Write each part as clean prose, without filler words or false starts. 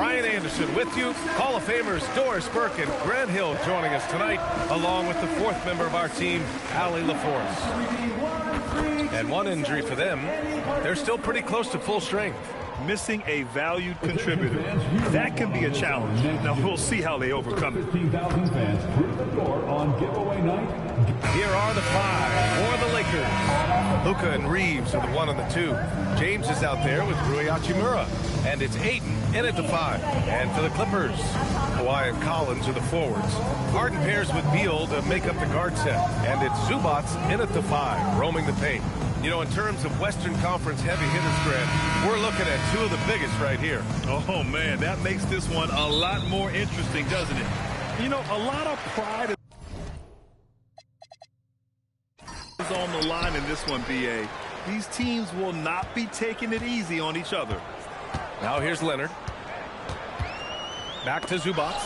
Brian Anderson with you. Hall of Famers Doris Burke and Grant Hill joining us tonight, along with the fourth member of our team, Allie LaForce. And one injury for them. They're still pretty close to full strength. Missing a valued contributor. That can be a challenge. Now, we'll see how they overcome it. 15,000 fans through the door on giveaway night. Here are the five for the Lakers. Luka and Reeves are the 1 and the 2. James is out there with Rui Hachimura. And it's Ayton in at the 5. And for the Clippers, Kawhi and Collins are the forwards. Harden pairs with Beal to make up the guard set. And it's Zubac in at the 5, roaming the paint. You know, in terms of Western Conference heavy hitters, Grant, we're looking at two of the biggest right here. Oh, man, that makes this one a lot more interesting, doesn't it? You know, a lot of pride is on the line in this one, B.A. These teams will not be taking it easy on each other. Now here's Leonard. Back to Zubac.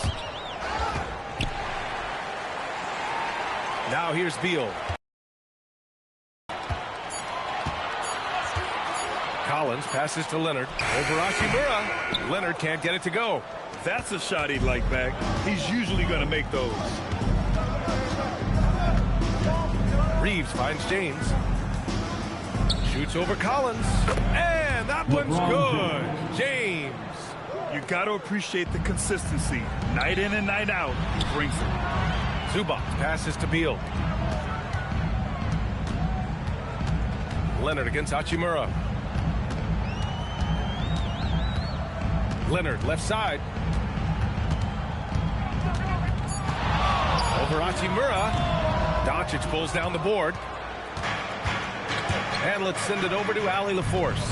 Now here's Beal. Collins passes to Leonard. Over Hachimura. Leonard can't get it to go. That's a shot he'd like back. He's usually going to make those. Reeves finds James. Shoots over Collins. And that one's good. James. You got to appreciate the consistency. Night in and night out, he brings it. Zubac passes to Beal. Leonard against Hachimura. Leonard, left side. Over Hachimura. Doncic pulls down the board. And let's send it over to Allie LaForce.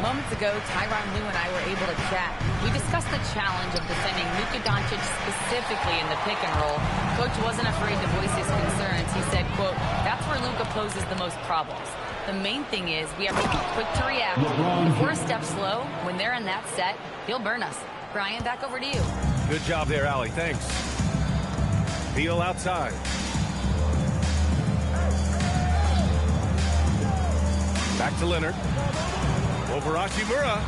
Moments ago, Tyronn Lue and I were able to chat. We discussed the challenge of defending Luka Doncic specifically in the pick and roll. Coach wasn't afraid to voice his concerns. He said, quote, that's where Luka poses the most problems. The main thing is we have to be quick to react. If we're a step slow, when they're in that set, he'll burn us. Brian, back over to you. Good job there, Allie. Thanks. Beal outside. Back to Leonard. Over Hachimura.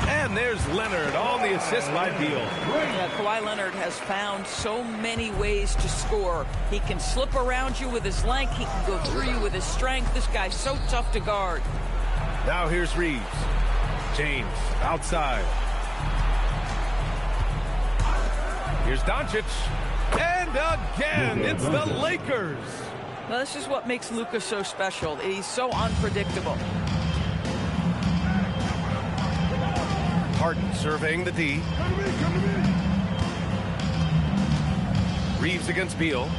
And there's Leonard on the assist by Beal. Yeah, Kawhi Leonard has found so many ways to score. He can slip around you with his length. He can go through you with his strength. This guy's so tough to guard. Now here's Reeves. James outside. Here's Doncic. And again, it's the Lakers. Now, this is what makes Luka so special. He's so unpredictable. Harden surveying the D. Reeves against Beal.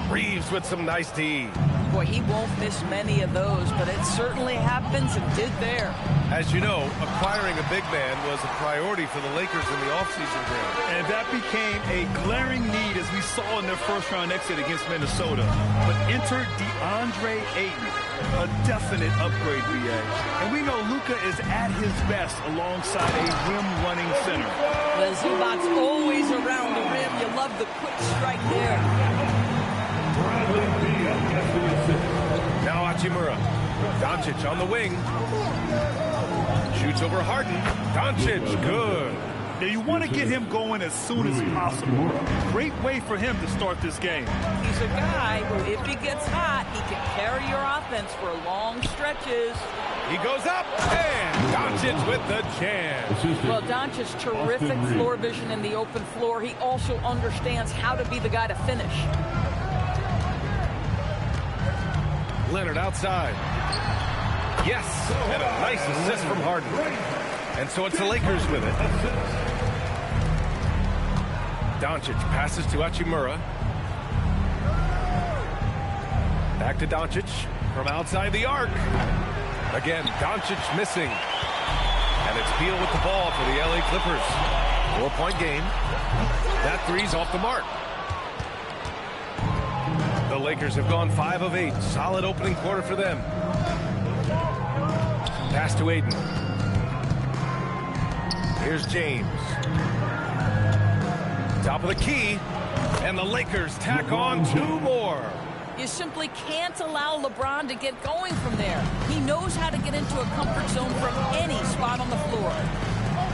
Reeves with some nice D. Boy, he won't miss many of those, but it certainly happens and did there. As you know, acquiring a big man was a priority for the Lakers in the offseason, Grant. And that became a glaring need as we saw in their first-round exit against Minnesota. But enter DeAndre Ayton, a definite upgrade, B.A. And we know Luka is at his best alongside a rim-running center. The Zubac's always around the rim. You love the quick strike there. Now Hachimura. Doncic on the wing. Shoots over Harden. Doncic, good. Now you want to get him going as soon as possible. Great way for him to start this game. He's a guy who, if he gets hot, he can carry your offense for long stretches. He goes up, and Doncic with the chance. Well, Doncic's terrific floor vision in the open floor. He also understands how to be the guy to finish. Leonard outside. Yes, and a nice assist from Harden. And so it's the Lakers with it. Doncic passes to Hachimura. Back to Doncic from outside the arc. Again, Doncic missing. And it's Beal with the ball for the LA Clippers. 4-point game. That three's off the mark. The Lakers have gone 5 of 8. Solid opening quarter for them. Pass to Ayton. Here's James. Top of the key. And the Lakers tack on 2 more. You simply can't allow LeBron to get going from there. He knows how to get into a comfort zone from any spot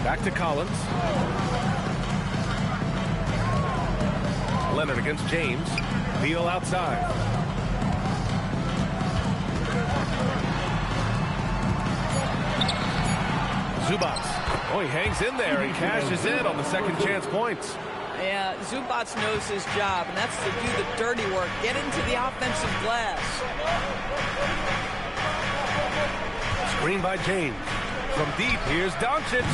Back to Collins. Leonard against James. Beal outside. Zubac. Oh, he hangs in there and cashes in on the second chance points. Yeah, Zubac knows his job, and that's to do the dirty work. Get into the offensive glass. Screen by James. From deep, here's Doncic.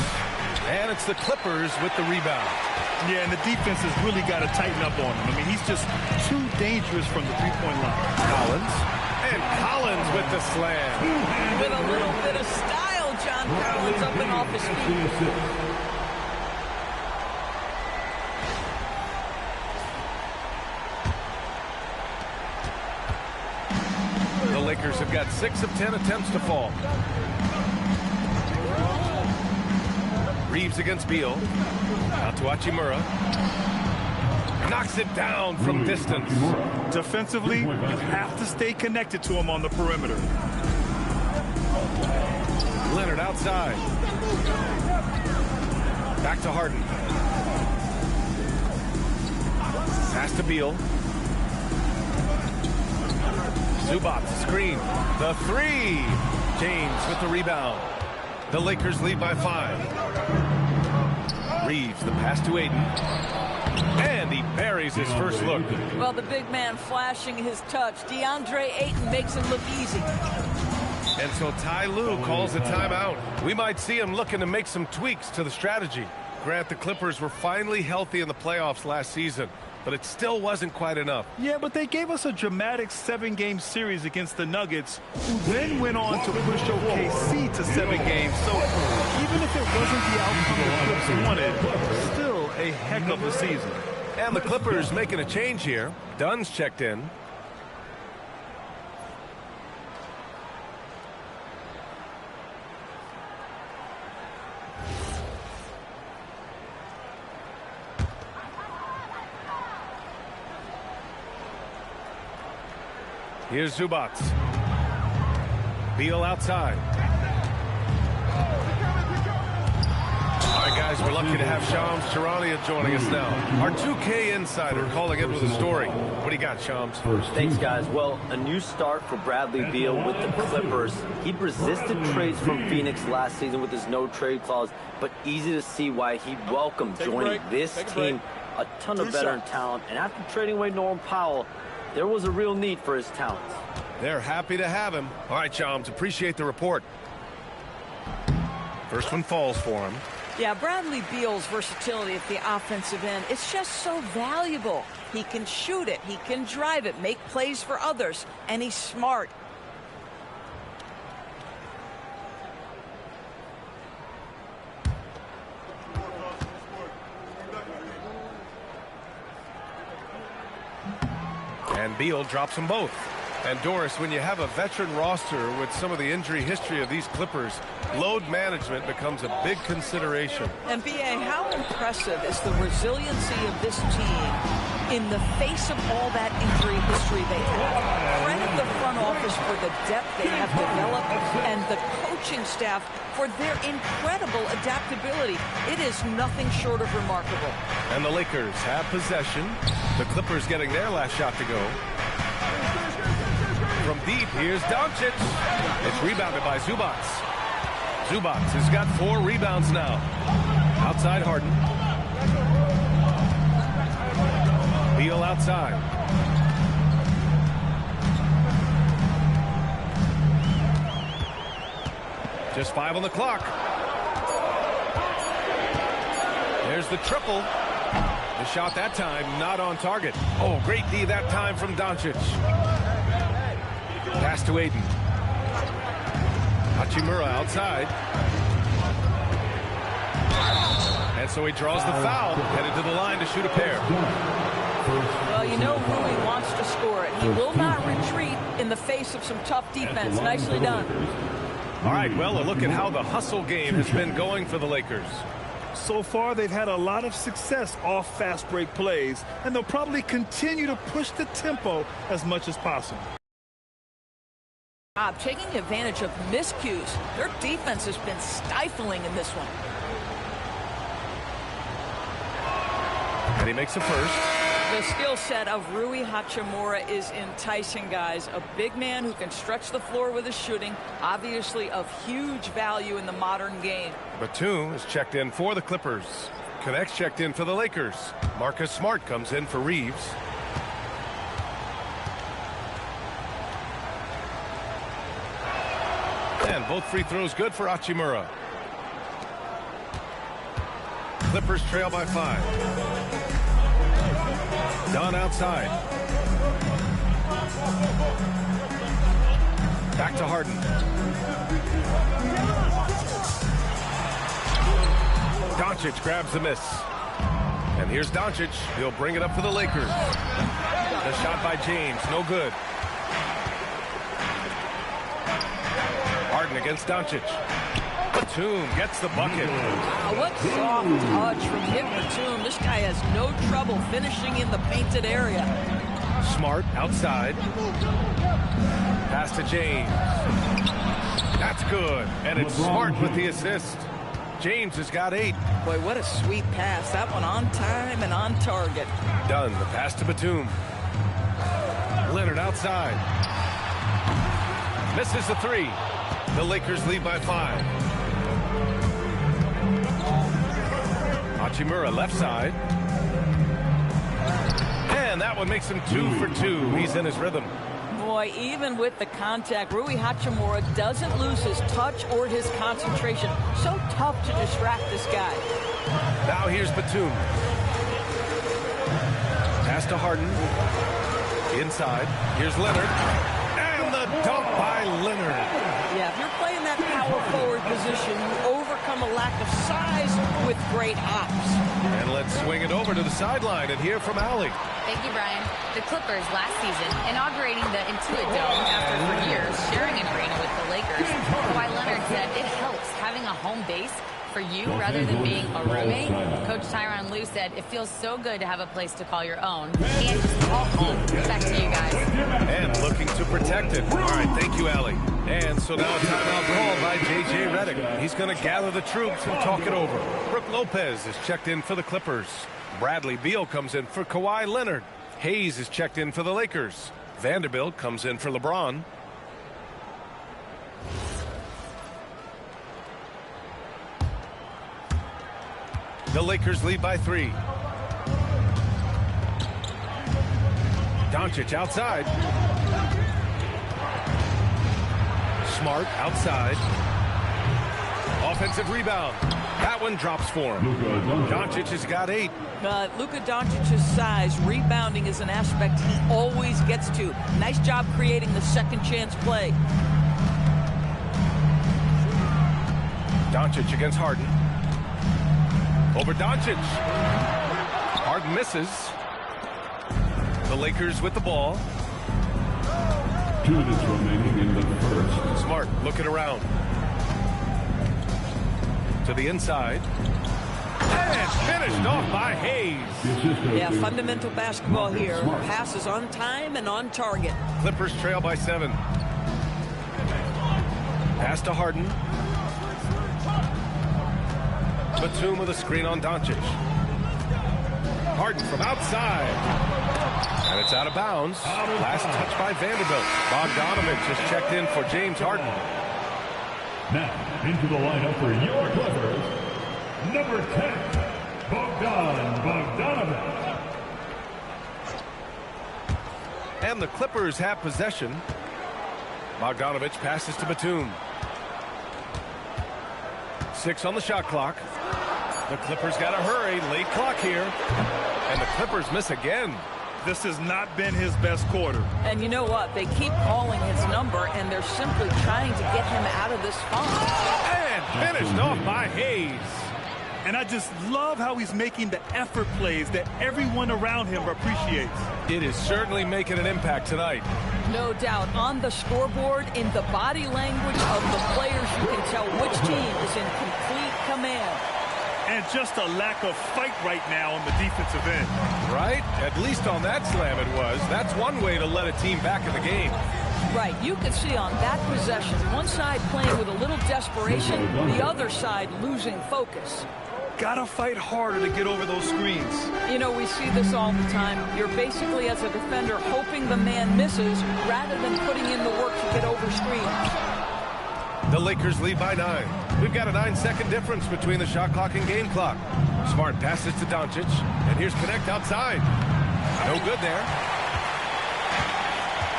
And it's the Clippers with the rebound. Yeah, and the defense has really got to tighten up on him. I mean, he's just too dangerous from the three-point line. Collins. And Collins with the slam. With a little bit of style, John Collins up and off his feet. The Lakers have got 6 of 10 attempts to fall. Reeves against Beal. Out to Hachimura. Knocks it down from distance. Defensively, you have to stay connected to him on the perimeter. Leonard outside. Back to Harden. Pass to Beal. Zubac, screen. The three. James with the rebound. The Lakers lead by 5. Reeves, the pass to Aiden. And he buries his first look. Well, the big man flashing his touch. DeAndre Ayton makes him look easy. And so Ty Lue calls a timeout. We might see him looking to make some tweaks to the strategy. Grant, the Clippers were finally healthy in the playoffs last season, but it still wasn't quite enough. Yeah, but they gave us a dramatic 7-game series against the Nuggets, who then went on to push OKC to 7 games. So even if it wasn't the outcome the Clips wanted, still a heck of a season. And the Clippers making a change here. Dunn's checked in. Here's Zubac. Beal outside. All right, guys, we're lucky to have Shams Charania joining us now. Our 2K insider calling in with a story. What do you got, Shams? Thanks, guys. Well, a new start for Bradley Beal with the Clippers. He'd resisted trades from Phoenix last season with his no-trade clause, but easy to see why he'd welcome joining this team. A ton of veteran talent, and after trading away Norman Powell, there was a real need for his talents. They're happy to have him. All right, Shams, appreciate the report. First one falls for him. Yeah, Bradley Beal's versatility at the offensive end, it's just so valuable. He can shoot it, he can drive it, make plays for others, and he's smart. And Beal drops them both. And Doris, when you have a veteran roster with some of the injury history of these Clippers, load management becomes a big consideration. And B.A., how impressive is the resiliency of this team in the face of all that injury history they have? Credit the front office for the depth they have developed and the coaching staff for their incredible adaptability. It is nothing short of remarkable. And the Lakers have possession. The Clippers getting their last shot to go. From deep, here's Doncic. It's rebounded by Zubac. Zubac has got 4 rebounds now. Outside Harden. Beal outside. Just 5 on the clock. There's the triple. The shot that time not on target. Oh, great D that time from Doncic. Pass to Aiden. Hachimura outside. And so he draws the foul, headed to the line to shoot a pair. Well, you know Rui wants to score it. He will not retreat in the face of some tough defense. Nicely done. All right, well, a look at how the hustle game has been going for the Lakers. So far, they've had a lot of success off fast break plays, and they'll probably continue to push the tempo as much as possible. Taking advantage of miscues. Their defense has been stifling in this one. And he makes a first. The skill set of Rui Hachimura is enticing, guys. A big man who can stretch the floor with his shooting, obviously of huge value in the modern game. Batum is checked in for the Clippers. Connects checked in for the Lakers. Marcus Smart comes in for Reeves. And both free throws good for Hachimura. Clippers trail by 5. Dunn outside. Back to Harden. Doncic grabs the miss. And here's Doncic. He'll bring it up for the Lakers. The shot by James, no good. Harden against Doncic. Batum gets the bucket. Wow, what soft touch from Nick Batum. This guy has no trouble finishing in the painted area. Smart outside. Pass to James. That's good. And it's Smart with the assist. James has got 8. Boy, what a sweet pass. That one on time and on target. Done. The pass to Batum. Leonard outside. Misses the 3. The Lakers lead by 5. Hachimura left side. And that one makes him 2 for 2. He's in his rhythm. Boy, even with the contact, Rui Hachimura doesn't lose his touch or his concentration. So tough to distract this guy. Now here's Batum. Pass to Harden. Inside. Here's Leonard. And the dunk by Leonard. Yeah, if you're playing that power forward position, you overcome a lack of size with great hops. And let's swing it over to the sideline and hear from Allie. Thank you, Brian. The Clippers last season inaugurating the Intuit Dome after for years sharing an arena with the Lakers. Kawhi Leonard said it helps having a home base for you rather than being a roommate. Coach Tyronn Lue said it feels so good to have a place to call your own and just call home. Back to you guys. And looking to protect it. All right, thank you, Allie. And so now a timeout called by J.J. Redick. He's going to gather the troops and talk it over. Brook Lopez is checked in for the Clippers. Bradley Beal comes in for Kawhi Leonard. Hayes is checked in for the Lakers. Vanderbilt comes in for LeBron. The Lakers lead by 3. Doncic outside. Smart outside. Offensive rebound. That one drops for him. Doncic has got 8. Luka Doncic's size, rebounding is an aspect he always gets to. Nice job creating the second chance play. Doncic against Harden. Over Doncic. Harden misses. The Lakers with the ball. 2 minutes remaining in the first. Smart looking around. To the inside. And finished off by Hayes. Yeah, fundamental basketball here. Passes on time and on target. Clippers trail by 7. Pass to Harden. Batum with a screen on Doncic. Harden from outside. And it's out of bounds. Last touch by Vanderbilt. Bogdanovich is checked in for James Harden. Now, into the lineup for your Clippers, number 10, Bogdanovich. And the Clippers have possession. Bogdanovich passes to Batum. 6 on the shot clock. The Clippers got to hurry. Late clock here. And the Clippers miss again. This has not been his best quarter. And you know what? They keep calling his number, and they're simply trying to get him out of this funk. And finished off by Hayes. And I just love how he's making the effort plays that everyone around him appreciates. It is certainly making an impact tonight. No doubt. On the scoreboard, in the body language of the players, you can tell which team is in complete command. And just a lack of fight right now on the defensive end. Right? At least on that slam it was. That's one way to let a team back in the game. Right. You can see on that possession, one side playing with a little desperation, the other side losing focus. Gotta fight harder to get over those screens. You know, we see this all the time. You're basically, as a defender, hoping the man misses rather than putting in the work to get over screens. The Lakers lead by 9. We've got a 9-second difference between the shot clock and game clock. Smart passes to Doncic, and here's Connect outside. No good there.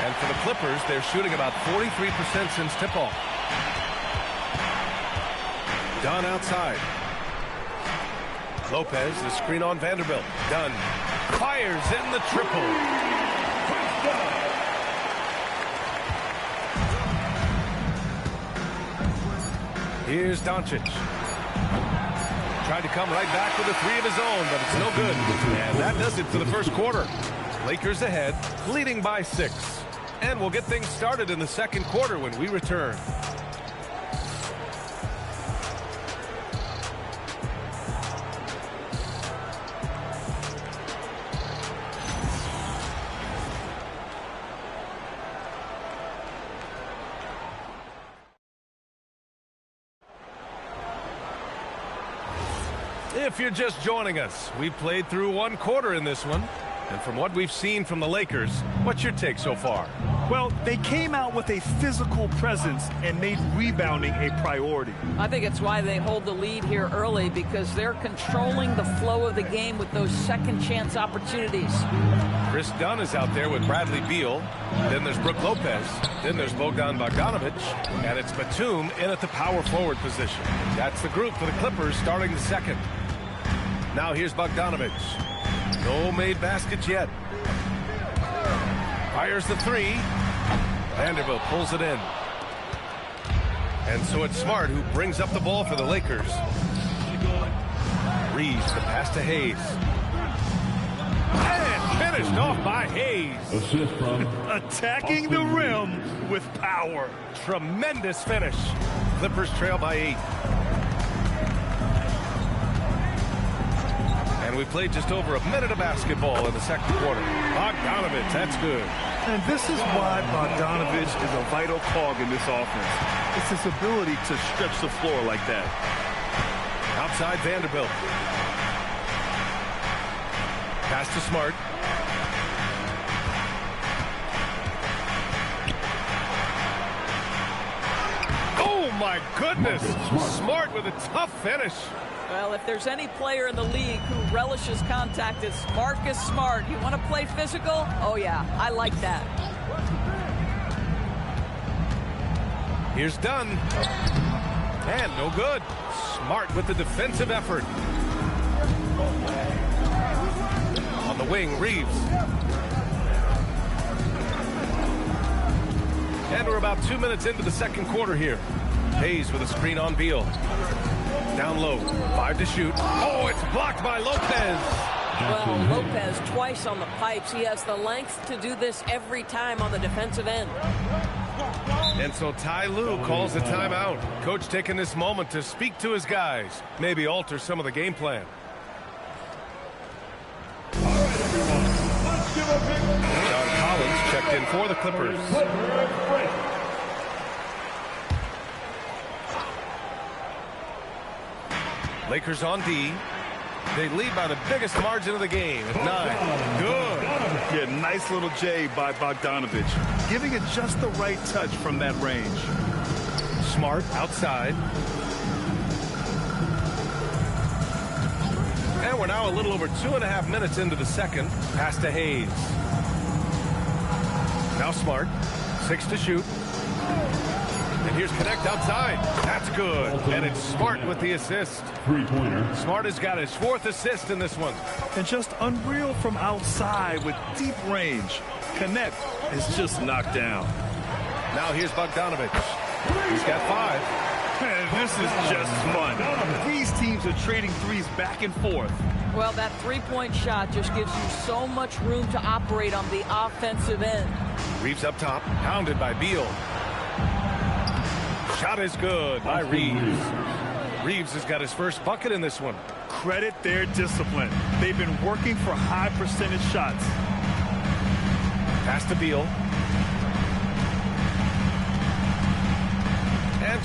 And for the Clippers, they're shooting about 43% since tip-off. Dunn outside. Lopez, the screen on Vanderbilt. Dunn fires in the triple. Here's Doncic. Tried to come right back with a 3 of his own, but it's no good. And that does it for the first quarter. Lakers ahead, leading by 6. And we'll get things started in the second quarter when we return. If you're just joining us, we played through 1 quarter in this one. And from what we've seen from the Lakers, what's your take so far? Well, they came out with a physical presence and made rebounding a priority. I think it's why they hold the lead here early, because they're controlling the flow of the game with those second chance opportunities. Chris Dunn is out there with Bradley Beal. Then there's Brook Lopez. Then there's Bogdan Bogdanovic. And it's Batum in at the power forward position. That's the group for the Clippers starting the second. Now here's Bogdanovic. No made baskets yet. Fires the 3. Vanderbilt pulls it in. And so it's Smart who brings up the ball for the Lakers. Reeves the pass to Hayes. And finished off by Hayes. Assist from Attacking the rim with power. Tremendous finish. Clippers trail by 8. And we played just over a minute of basketball in the second quarter. Bogdanovic, that's good. And this is why Bogdanovic is a vital cog in this offense. It's his ability to stretch the floor like that. Outside Vanderbilt. Pass to Smart. Oh my goodness! Smart with a tough finish. Well, if there's any player in the league who relishes contact, it's Marcus Smart. You want to play physical? Oh, yeah, I like that. Here's Dunn. And no good. Smart with the defensive effort. On the wing, Reeves. And we're about 2 minutes into the second quarter here. Hayes with a screen on Beal. Down low, 5 to shoot. Oh, it's blocked by Lopez. Well, Lopez twice on the pipes. He has the length to do this every time on the defensive end. And so Ty Lue calls a timeout. Coach taking this moment to speak to his guys. Maybe alter some of the game plan. All right, everyone. Let's give a big John Collins checked in for the Clippers. Lakers on D. They lead by the biggest margin of the game at 9. Good. Yeah, nice little J by Bogdanovic, giving it just the right touch from that range. Smart outside. And we're now a little over 2.5 minutes into the second. Pass to Hayes. Now Smart. 6 to shoot. And here's Connect outside. That's good. And it's Smart with the assist. Three-pointer. Smart has got his 4th assist in this one. And just unreal from outside with deep range. Connect is just knocked down. Now here's Bogdanovic. He's got 5. And this is just fun. These teams are trading threes back and forth. Well, that three-point shot just gives you so much room to operate on the offensive end. Reeves up top, pounded by Beal. Shot is good by Reeves. Reeves has got his first bucket in this one. Credit their discipline. They've been working for high percentage shots. Pass to Beal.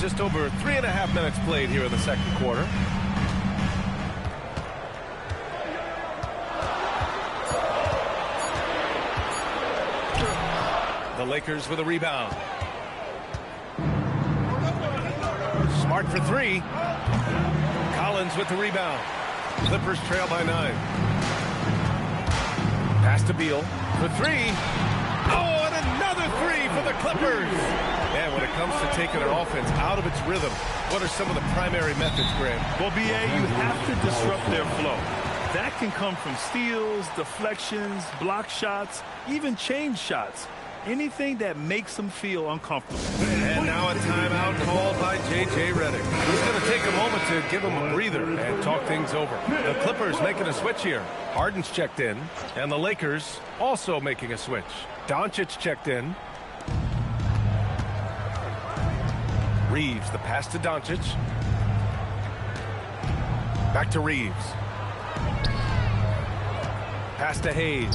just over 3.5 minutes played here in the second quarter. The Lakers with a rebound. Smart for three. Collins with the rebound. Clippers trail by 9. Pass to Beal for three. Oh, and another three for the Clippers. And when it comes to taking an offense out of its rhythm, what are some of the primary methods, Graham? Well, BA, you have to disrupt their flow. That can come from steals, deflections, block shots, even change shots. Anything that makes them feel uncomfortable. And now a timeout called by J.J. Redick. He's going to take a moment to give him a breather and talk things over. The Clippers making a switch here. Harden's checked in, and the Lakers also making a switch. Doncic checked in. Reeves, the pass to Doncic. Back to Reeves. Pass to Hayes.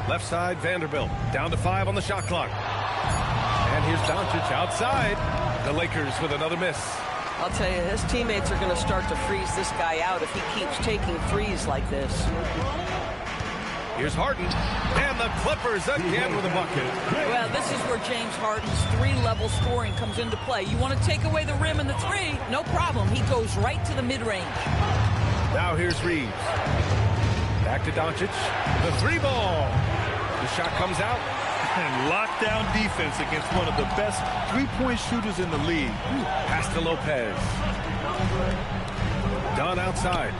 Left side, Vanderbilt. Down to 5 on the shot clock. And here's Doncic outside. The Lakers with another miss. I'll tell you, his teammates are going to start to freeze this guy out if he keeps taking threes like this. Here's Harden. And the Clippers again with a bucket. Well, this is where James Harden's three-level scoring comes into play. You want to take away the rim and the three? No problem. He goes right to the mid-range. Now here's Reeves. Back to Doncic. The three ball. The shot comes out. And lockdown defense against one of the best three-point shooters in the league. Pass to Lopez. Done outside.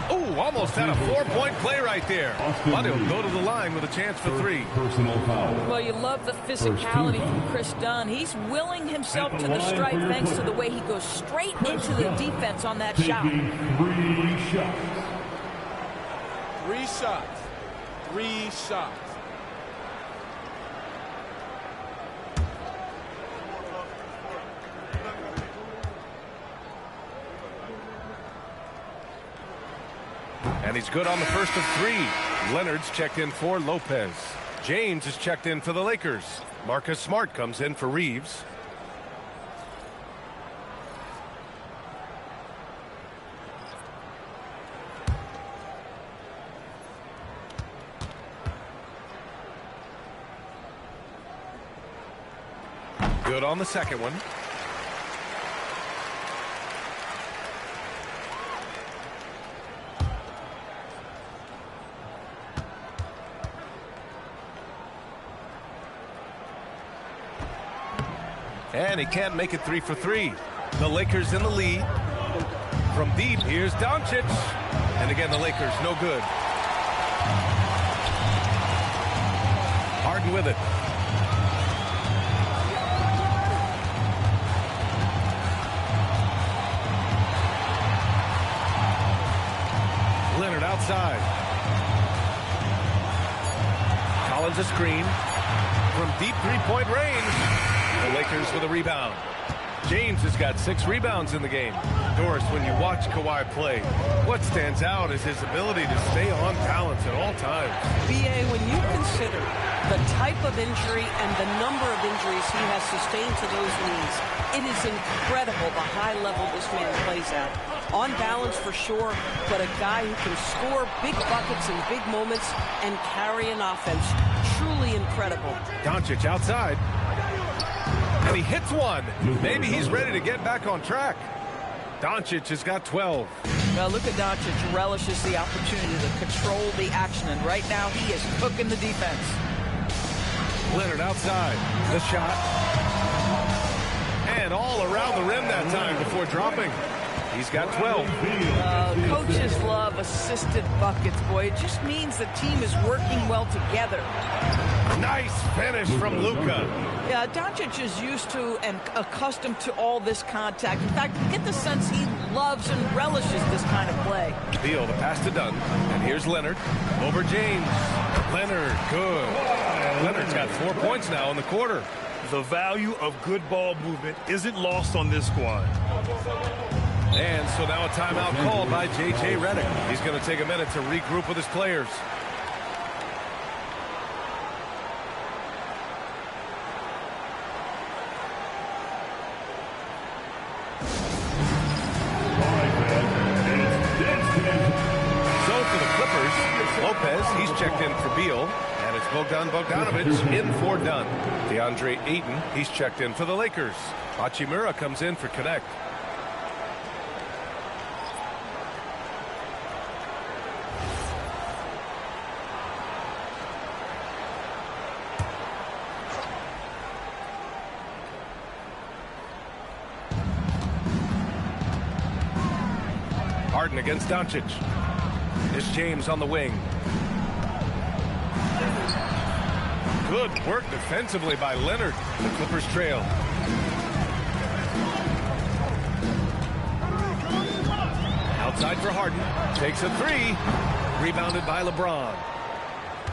Oh, almost had a 4-point play right there. But he'll go to the line with a chance for three. Personal foul. Well, you love the physicality from Chris Dunn. He's willing himself to the stripe thanks to the way he goes straight into the defense on that shot. Taking 3 shots. 3 shots. 3 shots. And he's good on the first of 3. Leonard's checked in for Lopez. James is checked in for the Lakers. Marcus Smart comes in for Reeves. Good on the second one. And he can't make it 3 for 3. The Lakers in the lead. From deep, here's Doncic. And again, the Lakers no good. Harden with it. Leonard outside. Collins a screen. From deep three-point range. The Lakers with a rebound. James has got 6 rebounds in the game. Doris, when you watch Kawhi play, what stands out is his ability to stay on balance at all times. B.A., when you consider the type of injury and the number of injuries he has sustained to those knees, it is incredible the high level this man plays at. On balance for sure, but a guy who can score big buckets in big moments and carry an offense. Truly incredible. Doncic outside. And he hits one. Maybe he's ready to get back on track. Doncic has got 12. Well, Luka Doncic relishes the opportunity to control the action, and right now he is cooking the defense. Leonard outside. The shot. And all around the rim that time before dropping. He's got 12. Coaches love assisted buckets, boy. It just means the team is working well together. Nice finish from Luka. Yeah, Doncic is used to and accustomed to all this contact. In fact, you get the sense he loves and relishes this kind of play. Beal, the pass to Dunn. And here's Leonard over James. Leonard, good. Leonard's got 4 points now in the quarter. The value of good ball movement isn't lost on this squad. And so now a timeout called by J.J. Redick. He's going to take a minute to regroup with his players. Lopez, he's checked in for Beal. And it's Bogdanovich in for Dunn. DeAndre Ayton, he's checked in for the Lakers. Hachimura comes in for Connect. Harden against Doncic. It's James on the wing. Good work defensively by Leonard. The Clippers trail. Outside for Harden. Takes a three. Rebounded by LeBron.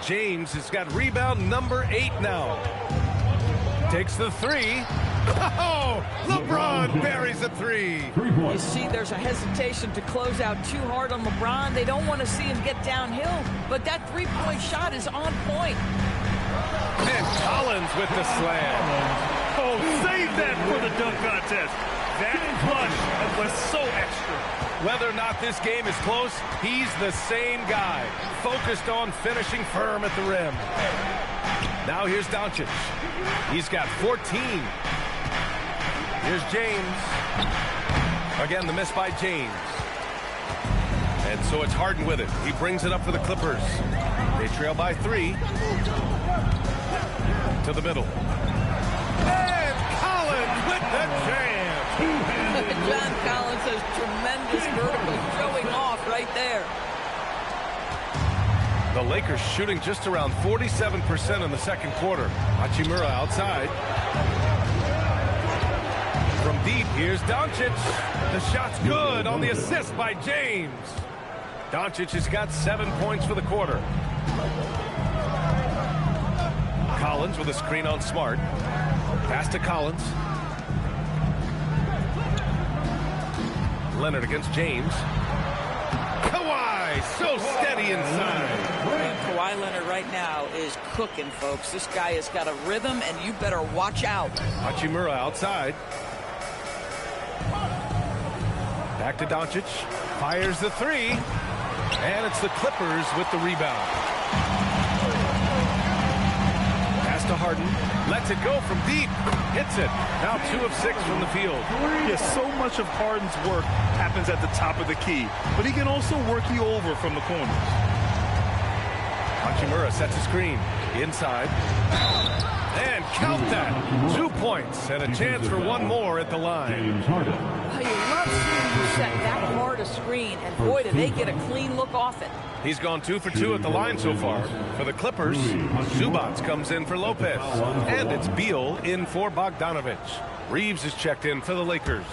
James has got rebound number 8 now. Takes the three. Oh, LeBron buries a three. You see, there's a hesitation to close out too hard on LeBron. They don't want to see him get downhill, but that three-point shot is on point. And Collins with the slam. Oh, save that for the dunk contest. That clutch was so extra. Whether or not this game is close, he's the same guy, focused on finishing firm at the rim. Now here's Doncic. He's got 14. Here's James. Again, the miss by James. And so it's Harden with it. He brings it up for the Clippers. They trail by 3. To the middle. And Collins with the jam. John Collins has tremendous vertical showing off right there. The Lakers shooting just around 47% in the second quarter. Hachimura outside. From deep, here's Doncic. The shot's good on the assist by James. Doncic has got 7 points for the quarter. Collins with a screen on Smart. Pass to Collins. Leonard against James. Kawhi, so steady inside. Kawhi Leonard right now is cooking, folks. This guy has got a rhythm, and you better watch out. Hachimura outside. Back to Doncic. Fires the three. And it's the Clippers with the rebound. Pass to Harden. Lets it go from deep. Hits it. Now 2 of 6 from the field. Yes, so much of Harden's work happens at the top of the key, but he can also work you over from the corners. Hachimura sets a screen. Inside. And count that. 2 points and a chance for one more at the line. Oh, you love seeing you set that hard a screen, and boy, do they get a clean look off it. He's gone 2 for 2 at the line so far. For the Clippers, Zubats comes in for Lopez. And it's Beal in for Bogdanovich. Reeves is checked in for the Lakers.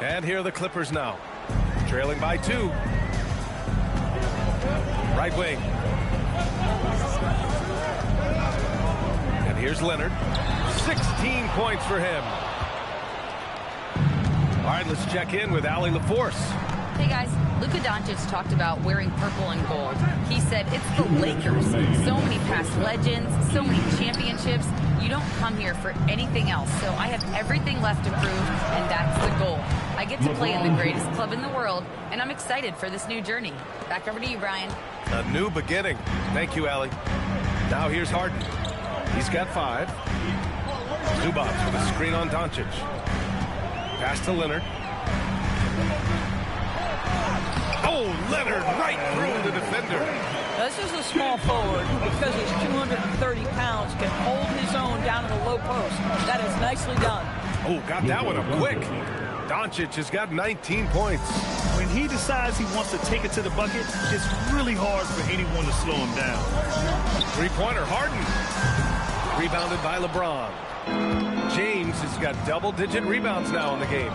And here are the Clippers now. Trailing by 2. Right wing. And here's Leonard. 16 points for him. All right, let's check in with Allie LaForce. Hey guys, Luka Doncic talked about wearing purple and gold. He said it's the Lakers. So many past legends, so many championships. You don't come here for anything else. So I have everything left to prove, and that's the goal. I get to play in the greatest club in the world, and I'm excited for this new journey. Back over to you, Brian. A new beginning. Thank you, Allie. Now here's Harden. He's got 5. Zubats with a screen on Doncic. Pass to Leonard. Oh, Leonard right through the defender. This is a small forward who, because he's 230 pounds, can hold his own down in the low post. That is nicely done. Oh, got that one up quick. Doncic has got 19 points. When he decides he wants to take it to the bucket, it's really hard for anyone to slow him down. Three-pointer, Harden. Rebounded by LeBron. James has got double-digit rebounds now in the game.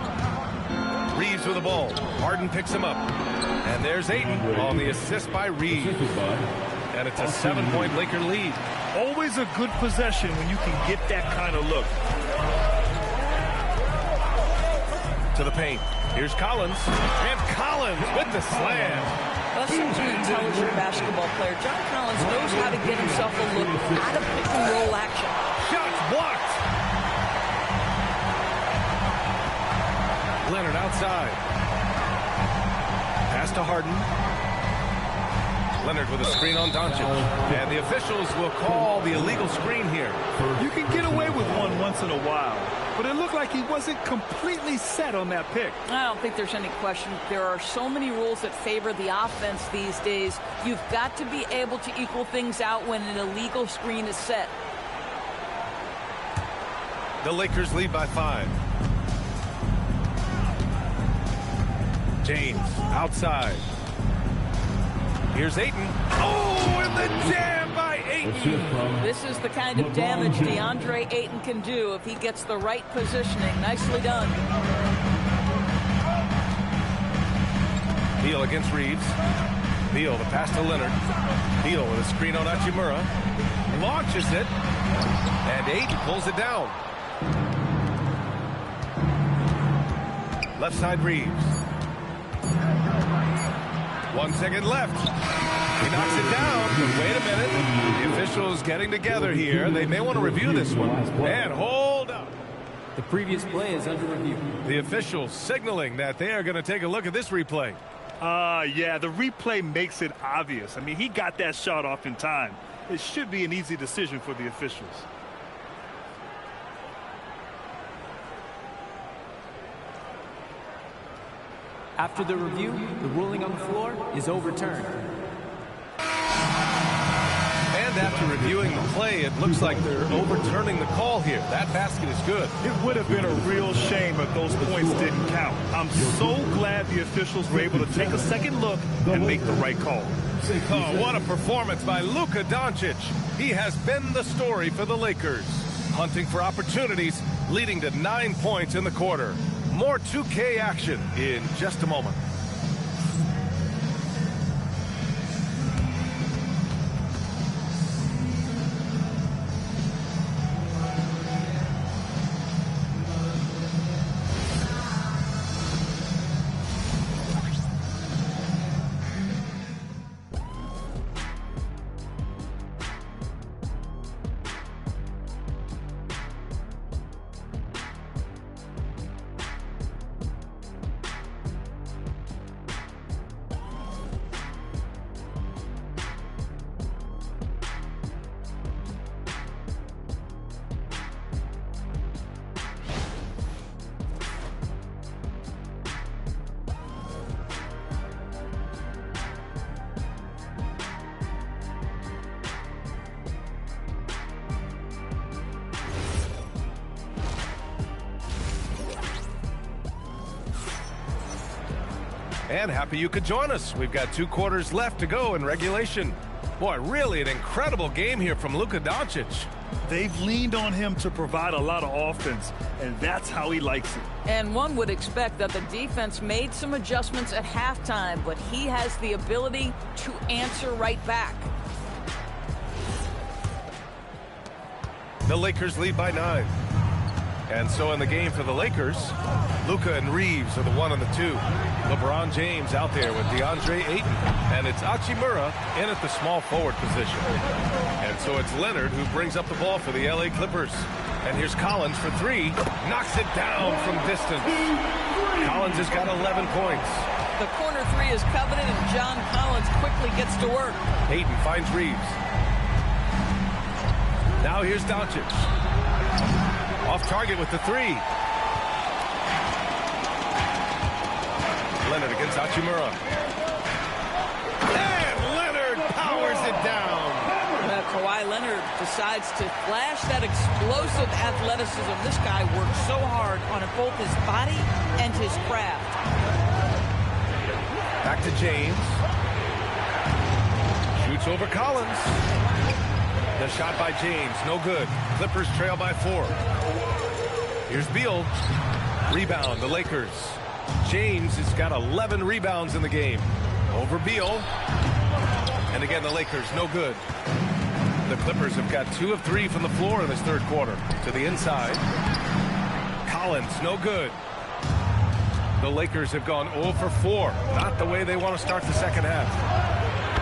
Reeves with the ball. Harden picks him up. And there's Ayton on the assist by Reeves. And it's a 7-point Laker lead. Always a good possession when you can get that kind of look. To the paint. Here's Collins. And Collins with the slam. That's such an intelligent basketball player. John Collins knows how to get himself a look out of pick and roll action. Blocked. Leonard outside. Pass to Harden. Leonard with a screen on Doncic. And the officials will call the illegal screen here. You can get away with one once in a while, but it looked like he wasn't completely set on that pick. I don't think there's any question. There are so many rules that favor the offense these days. You've got to be able to equal things out when an illegal screen is set. The Lakers lead by 5. James outside. Here's Ayton. Oh, and the jam by Ayton. This is the kind of damage DeAndre Ayton can do if he gets the right positioning. Nicely done. Beal against Reeves. Beal, the pass to Leonard. Beal with a screen on Hachimura. Launches it. And Ayton pulls it down. Left side Reeves. 1 second left. He knocks it down. But wait a minute. The officials getting together here. They may want to review this one. And hold up. The previous play is under review. The officials signaling that they are going to take a look at this replay. Yeah, the replay makes it obvious. I mean, he got that shot off in time. It should be an easy decision for the officials. After the review, the ruling on the floor is overturned. And after reviewing the play, it looks like they're overturning the call here. That basket is good. It would have been a real shame if those points didn't count. I'm so glad the officials were able to take a second look and make the right call. Oh, what a performance by Luka Doncic. He has been the story for the Lakers. Hunting for opportunities, leading to 9 points in the quarter. More 2K action in just a moment. And happy you could join us. We've got 2 quarters left to go in regulation. Boy, really an incredible game here from Luka Doncic. They've leaned on him to provide a lot of offense, and that's how he likes it. And one would expect that the defense made some adjustments at halftime, but he has the ability to answer right back. The Lakers lead by 9. And so in the game for the Lakers, Luka and Reeves are the 1 and the 2. LeBron James out there with DeAndre Ayton. And it's Hachimura in at the small forward position. And so it's Leonard who brings up the ball for the LA Clippers. And here's Collins for 3. Knocks it down from distance. Collins has got 11 points. The corner 3 is coveted, and John Collins quickly gets to work. Ayton finds Reeves. Now here's Doncic. Off target with the 3. Leonard against Hachimura. And Leonard powers it down. Kawhi Leonard decides to flash that explosive athleticism. This guy works so hard on both his body and his craft. Back to James. Shoots over Collins. The shot by James, no good. Clippers trail by 4. Here's Beal. Rebound, the Lakers. James has got 11 rebounds in the game. Over Beal. And again, the Lakers, no good. The Clippers have got 2 of 3 from the floor in this third quarter. To the inside. Collins, no good. The Lakers have gone 0 for 4. Not the way they want to start the second half.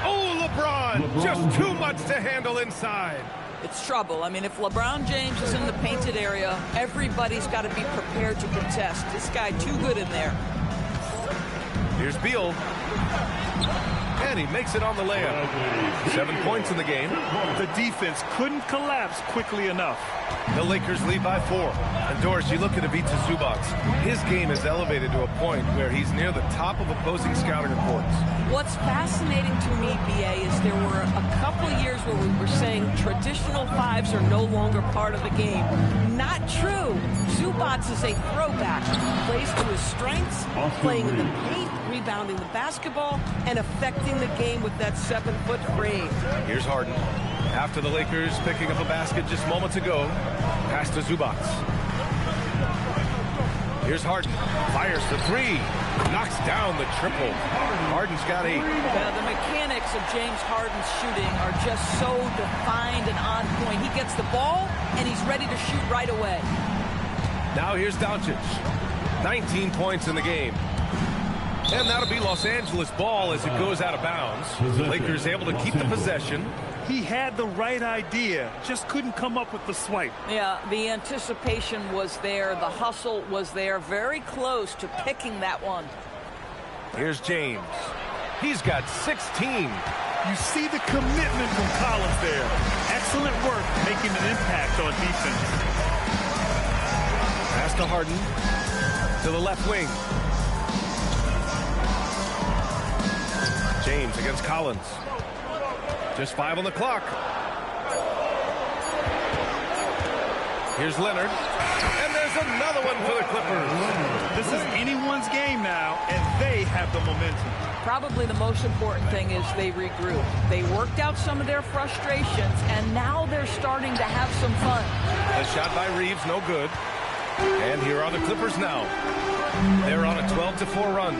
Oh, LeBron, just too much to handle inside. It's trouble. I mean, if LeBron James is in the painted area, everybody's got to be prepared to contest. This guy too good in there. Here's Beal. And he makes it on the layup. 7 points in the game. The defense couldn't collapse quickly enough. The Lakers lead by 4. And Doris, you look at Ivica Zubac. His game is elevated to a point where he's near the top of opposing scouting reports. What's fascinating to me, BA, is there were a couple years where we were saying traditional fives are no longer part of the game. Not true. Zubac is a throwback. Plays to his strengths, playing in the paint, rebounding the basketball, and affecting the game with that 7-foot frame. Here's Harden. After the Lakers picking up a basket just moments ago, pass to Zubac. Here's Harden. Fires for 3. Knocks down the triple. Harden's got 8. Now, the mechanics of James Harden's shooting are just so defined and on point. He gets the ball, and he's ready to shoot right away. Now here's Doncic. 19 points in the game. And that'll be Los Angeles ball as it goes out of bounds. The Lakers able to keep the possession. He had the right idea, just couldn't come up with the swipe. Yeah, the anticipation was there. The hustle was there. Very close to picking that one. Here's James. He's got 16. You see the commitment from Collins there. Excellent work making an impact on defense. Pass to Harden. To the left wing. James against Collins. Just 5 on the clock. Here's Leonard. And there's another one for the Clippers. This is anyone's game now, and they have the momentum. Probably the most important thing is they regrouped. They worked out some of their frustrations, and now they're starting to have some fun. A shot by Reeves, no good. And here are the Clippers now. They're on a 12-4 run.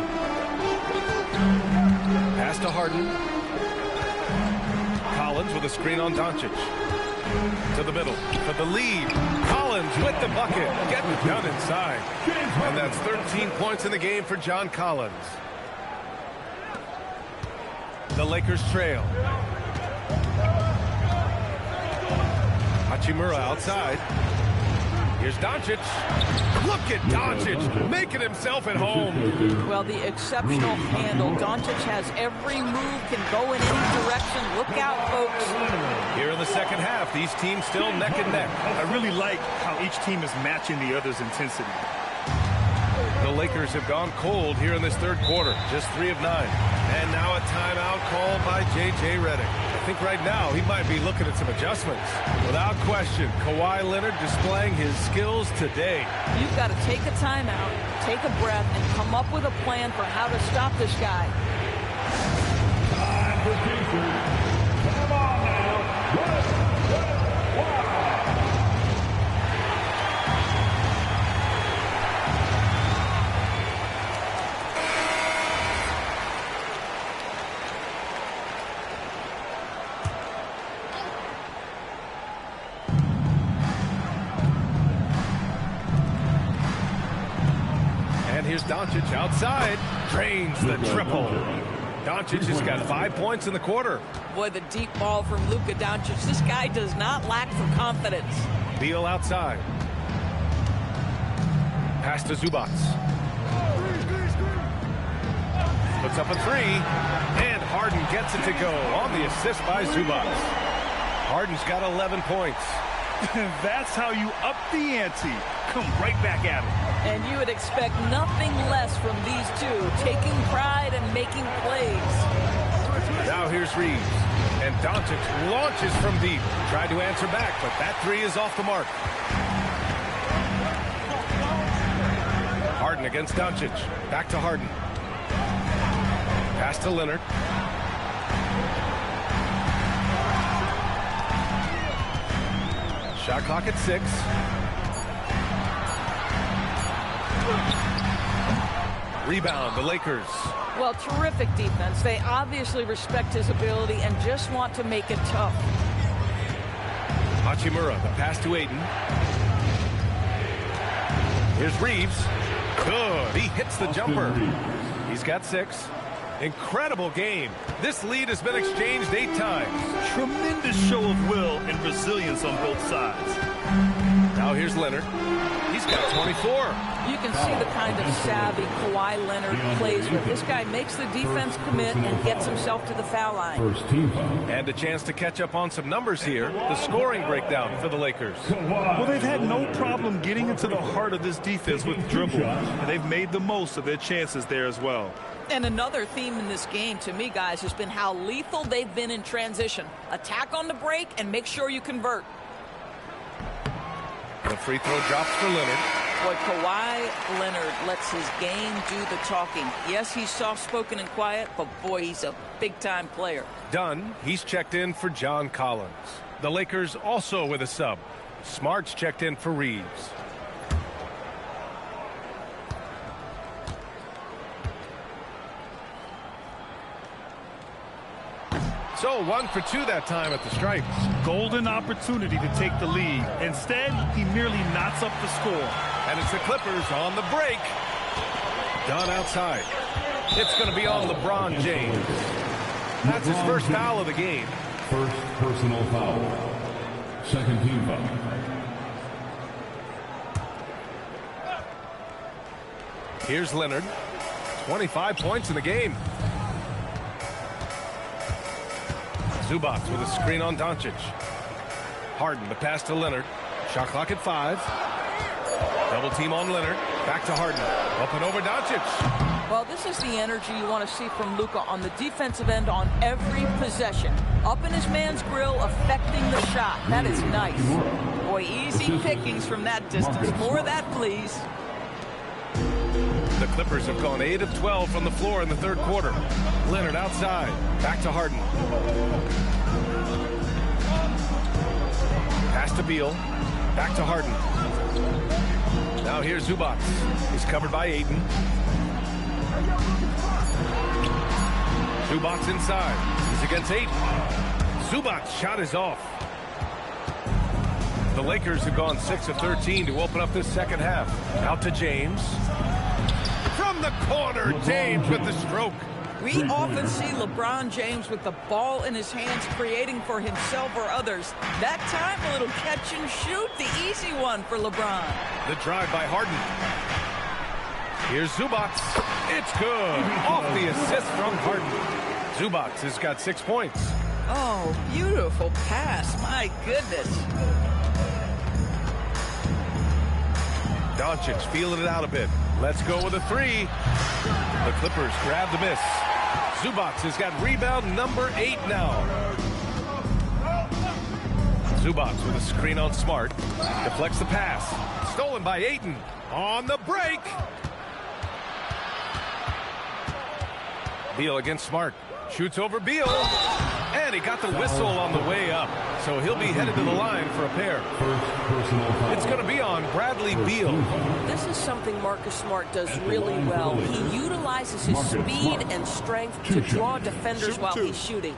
Pass to Harden. Collins with a screen on Doncic. To the middle. For the lead. Collins with the bucket. Getting it done inside. And that's 13 points in the game for John Collins. The Lakers trail. Hachimura outside. Here's Doncic. Look at Doncic making himself at home. Well, the exceptional handle. Doncic has every move, can go in any direction. Look out, folks. Here in the second half, these teams still neck and neck. I really like how each team is matching the other's intensity. The Lakers have gone cold here in this third quarter. Just 3 of 9. And now a timeout called by J.J. Redick. I think right now he might be looking at some adjustments. Without question, Kawhi Leonard displaying his skills today. You've got to take a timeout, take a breath, and come up with a plan for how to stop this guy. Time for defense. Come on now. Here's Doncic outside. Drains the triple. Doncic has got 5 points in the quarter. Boy, the deep ball from Luka Doncic. This guy does not lack for confidence. Beal outside. Pass to Zubac. Puts up a 3. And Harden gets it to go on the assist by Zubac. Harden's got 11 points. That's how you up the ante. Come right back at it. And you would expect nothing less from these two, taking pride and making plays. Now here's Reeves. And Doncic launches from deep. Tried to answer back, but that 3 is off the mark. Harden against Doncic. Back to Harden. Pass to Leonard. Shot clock at 6. Rebound, the Lakers. Well, terrific defense. They obviously respect his ability and just want to make it tough. Hachimura, the pass to Ayton. Here's Reeves. Good. He hits the jumper. He's got 6. Incredible game. This lead has been exchanged 8 times. tremendous show of will and resilience on both sides. Now here's Leonard. He's got 24. You can see the kind of savvy Kawhi Leonard plays with. This guy makes the defense commit and gets himself to the foul line. First team foul. And a chance to catch up on some numbers here. The scoring breakdown for the Lakers. Well, they've had no problem getting into the heart of this defense with dribble, and they've made the most of their chances there as well. And another theme in this game, to me, guys, has been how lethal they've been in transition. Attack on the break and make sure you convert. The free throw drops for Leonard. Boy, Kawhi Leonard lets his game do the talking. Yes, he's soft-spoken and quiet, but boy, he's a big-time player. Done. He's checked in for John Collins. The Lakers also with a sub. Smart's checked in for Reeves. So 1 for 2 that time at the stripes. Golden opportunity to take the lead. Instead, he merely knots up the score. And it's the Clippers on the break. Done outside. It's going to be on LeBron James. That's his first foul of the game. First personal foul. Second team foul. Here's Leonard. 25 points in the game. Zubac with a screen on Doncic. Harden, the pass to Leonard. Shot clock at 5. Double team on Leonard. Back to Harden. Up and over Doncic. Well, this is the energy you want to see from Luka on the defensive end on every possession. Up in his man's grill, affecting the shot. That is nice. Boy, easy pickings from that distance. More of that, please. The Clippers have gone 8 of 12 from the floor in the third quarter. Leonard outside. Back to Harden. Pass to Beal. Back to Harden. Now here's Zubac. He's covered by Ayton. Zubac inside. He's against Ayton. Zubac's shot is off. The Lakers have gone 6 of 13 to open up this second half. Out to James. From the corner, James with the stroke. We often see LeBron James with the ball in his hands creating for himself or others. That time, a little catch and shoot, the easy one for LeBron. The drive by Harden. Here's Zubac. It's good. Off the assist from Harden. Zubac has got 6 points. Oh, beautiful pass. My goodness. Doncic feeling it out a bit. Let's go with a 3. The Clippers grab the miss. Zubac has got rebound number 8 now. Zubac with a screen on Smart. Deflects the pass. Stolen by Ayton. On the break. Beal against Smart. Shoots over Beal. And he got the whistle on the way up. So he'll be headed to the line for a pair. It's going to be on Bradley Beal. This is something Marcus Smart does really well. He utilizes his speed and strength to draw defenders while he's shooting.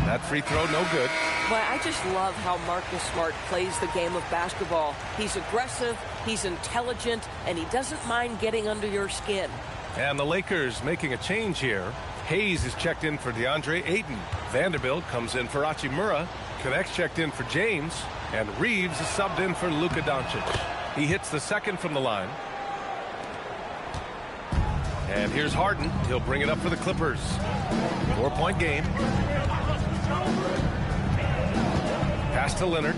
That free throw, no good. But I just love how Marcus Smart plays the game of basketball. He's aggressive, he's intelligent, and he doesn't mind getting under your skin. And the Lakers making a change here. Hayes is checked in for DeAndre Ayton. Vanderbilt comes in for Hachimura. Connects checked in for James. And Reeves is subbed in for Luka Doncic. He hits the second from the line. And here's Harden. He'll bring it up for the Clippers. 4-point game. Pass to Leonard.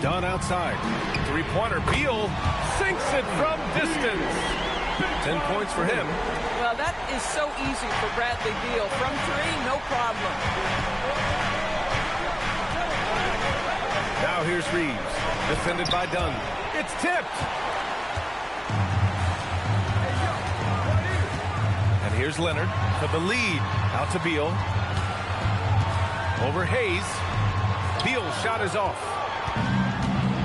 Done outside. Three-pointer. Beal sinks it from distance. 10 points for him. Well, that is so easy for Bradley Beal. From 3, no problem. Now here's Reeves. Defended by Dunn. It's tipped. And here's Leonard for the lead. Out to Beal. Over Hayes. Beal's shot is off.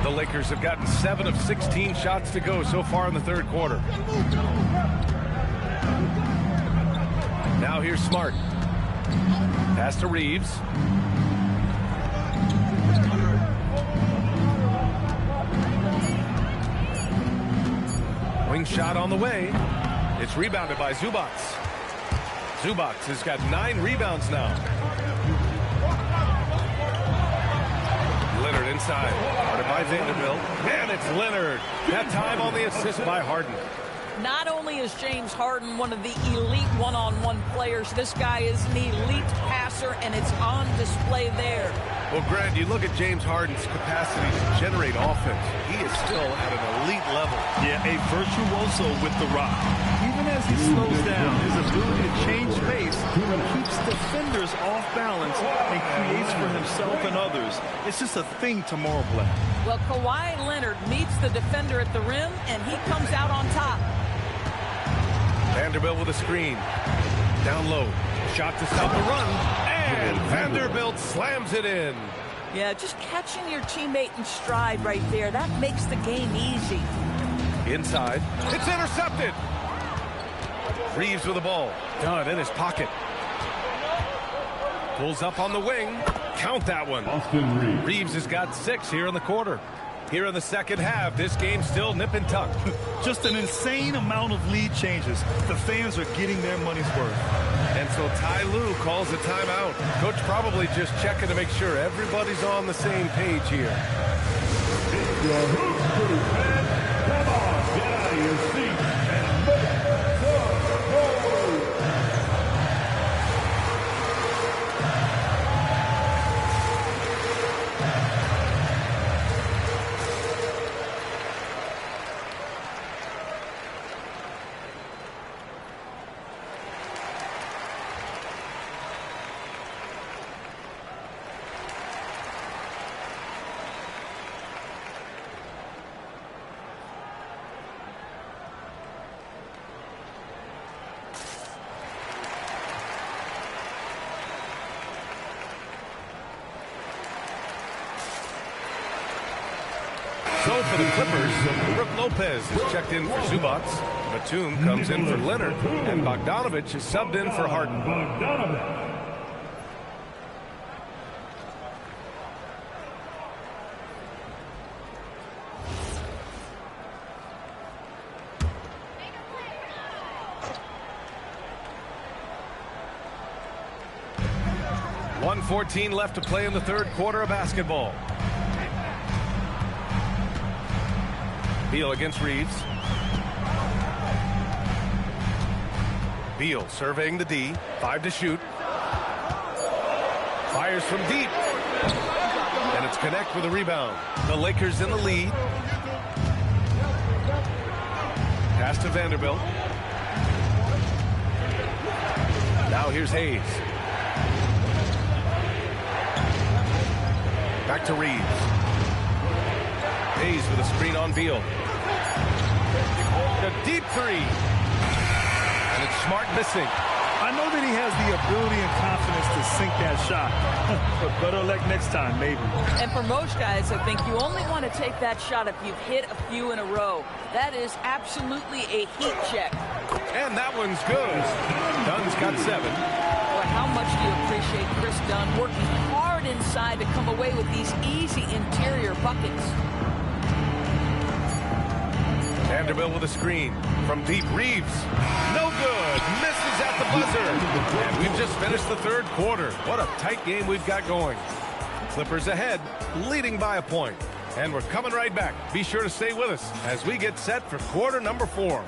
The Lakers have gotten 7 of 16 shots to go so far in the third quarter. Now here's Smart. Pass to Reeves. on the way. It's rebounded by Zubac. Zubac has got 9 rebounds now. Leonard inside. Guarded by Vanderbilt. And it's Leonard. That time on the assist by Harden. Not only is James Harden one of the elite one-on-one players, this guy is an elite passer, and it's on display there. Well, Grant, you look at James Harden's capacity to generate offense. He is still at an elite level. Yeah, a virtuoso with the rock. Even as he slows down, his ability to change pace keeps defenders off balance and creates for himself and others. It's just a thing tomorrow, Black. Well, Kawhi Leonard meets the defender at the rim, and he comes out on top. Vanderbilt with a screen. Down low. Shot to stop the run. And Vanderbilt slams it in. Yeah, just catching your teammate in stride right there. That makes the game easy. Inside. It's intercepted. Reeves with the ball. Done in his pocket. Pulls up on the wing. Count that one. Reeves has got 6 here in the quarter. Here in the second half, this game's still nip and tuck. Just an insane amount of lead changes. The fans are getting their money's worth. And so Ty Lue calls a timeout. Coach probably just checking to make sure everybody's on the same page here. Your hoops crew, man. Come on, get out of your seat and make some noise. So for the Clippers, Brook Lopez is checked in for Zubac. Batum comes in for Leonard. And Bogdanovich is subbed in for Harden. .114 left to play in the third quarter of basketball. Beal against Reeves. Beal surveying the D. 5 to shoot. Fires from deep. And it's Connect with a rebound. The Lakers in the lead. Pass to Vanderbilt. Now here's Hayes. Back to Reeves. Hayes with a screen on Beal. A deep 3. And it's Smart missing. I know that he has the ability and confidence to sink that shot. But better luck next time, maybe. And for most guys, I think you only want to take that shot if you've hit a few in a row. That is absolutely a heat check. And that one's good. Dunn's got 7. Boy, how much do you appreciate Chris Dunn working hard inside to come away with these easy interior buckets? Vanderbilt with a screen from deep. Reeves. No good. Misses at the buzzer. And we've just finished the third quarter. What a tight game we've got going. Clippers ahead, leading by a point. And we're coming right back. Be sure to stay with us as we get set for quarter number 4.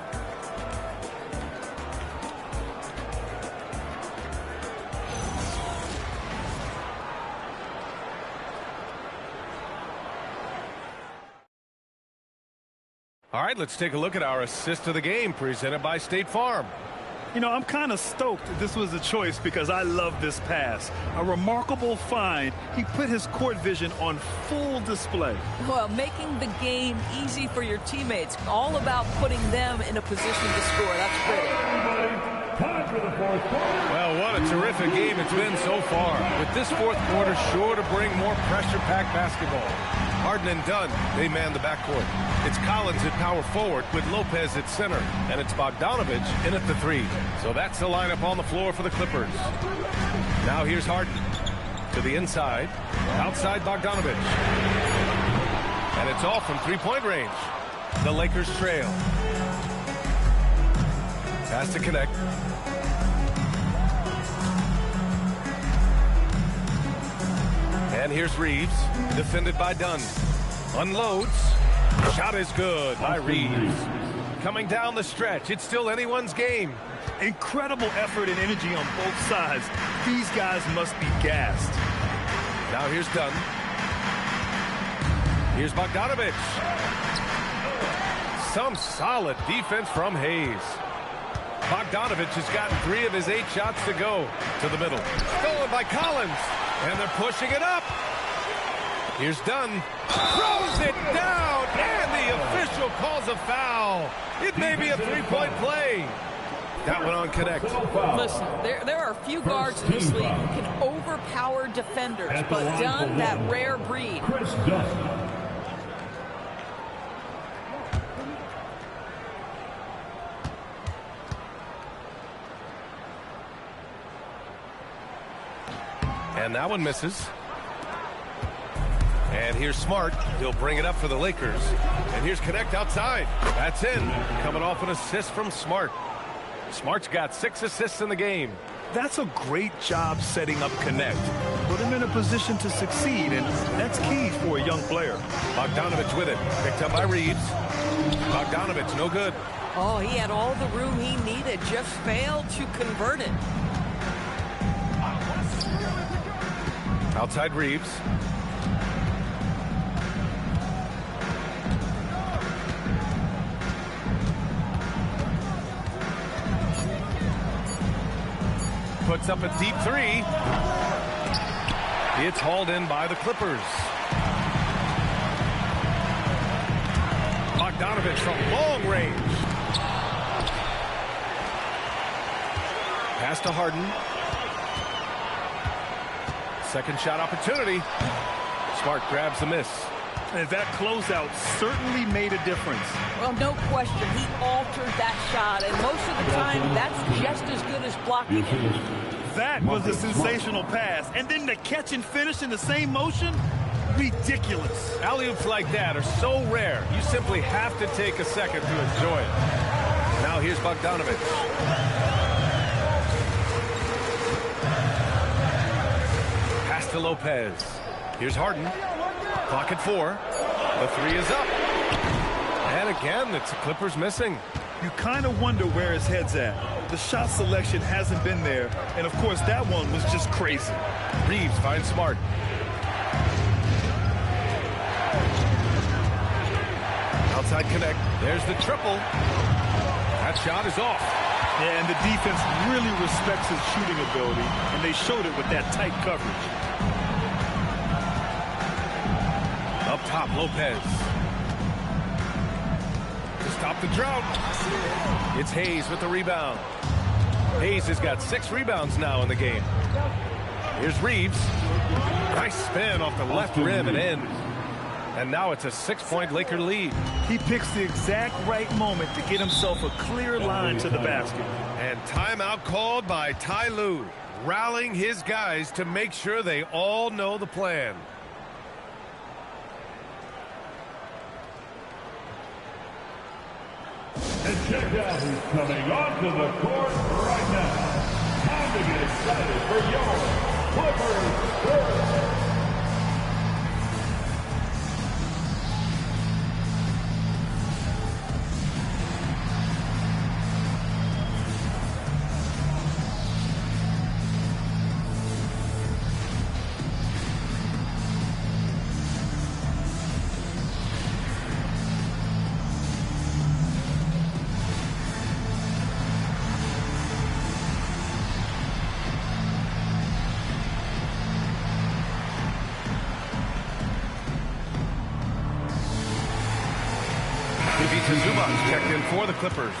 All right, let's take a look at our assist of the game presented by State Farm. You know, I'm kind of stoked that this was a choice because I love this pass. A remarkable find. He put his court vision on full display. Well, making the game easy for your teammates. All about putting them in a position to score. That's great. Well, what a terrific game it's been so far. With this fourth quarter sure to bring more pressure-packed basketball. Harden and Dunn, they man the backcourt. It's Collins at power forward with Lopez at center. And it's Bogdanovich in at the 3. So that's the lineup on the floor for the Clippers. Now here's Harden to the inside. Outside Bogdanovich. And it's all from three-point range. The Lakers trail. Has to connect. And here's Reeves, defended by Dunn. Unloads. Shot is good by Reeves. Coming down the stretch, it's still anyone's game. Incredible effort and energy on both sides. These guys must be gassed. Now here's Dunn. Here's Bogdanovich. Some solid defense from Hayes. Bogdanovich has gotten 3 of his 8 shots to go. To the middle. Stolen by Collins. And they're pushing it up. Here's Dunn. Throws it down. And the official calls a foul. It may be a 3-point play. That one on connect. Listen, there are a few guards in this league who can overpower defenders, but Dunn, that rare breed. And that one misses. And here's Smart. He'll bring it up for the Lakers. And here's Connect outside. That's in. Coming off an assist from Smart. Smart's got 6 assists in the game. That's a great job setting up Connect. Put him in a position to succeed, and that's key for a young player. Bogdanovich with it. Picked up by Reeves. Bogdanovich, no good. Oh, he had all the room he needed, just failed to convert it. Outside Reeves. Puts up a deep 3. It's hauled in by the Clippers. Bogdanovich from long range. Pass to Harden. Second shot opportunity. Smart grabs the miss. And that closeout certainly made a difference. Well, no question. He altered that shot, and most of the time, that's just as good as blocking it. That was a sensational pass. And then the catch and finish in the same motion? Ridiculous. Alley-oops like that are so rare, you simply have to take a second to enjoy it. Now here's Bogdanovich. Pass to Lopez. Here's Harden. Clock at 4. The 3 is up. And again, it's the Clippers missing. You kind of wonder where his head's at. The shot selection hasn't been there. And, of course, that one was just crazy. Reeves finds Smart. Outside connect. There's the triple. That shot is off. Yeah, and the defense really respects his shooting ability, and they showed it with that tight coverage. Up top, Lopez. To stop the drought. It's Hayes with the rebound. Hayes has got 6 rebounds now in the game. Here's Reeves. Nice spin off the left rim and in. And now it's a 6-point Laker lead. He picks the exact right moment to get himself a clear line to the basket. And timeout called by Ty Lue, rallying his guys to make sure they all know the plan. And check out who's coming onto the court right now. Time to get excited for your Clippers first. Zubac's checked in for the Clippers.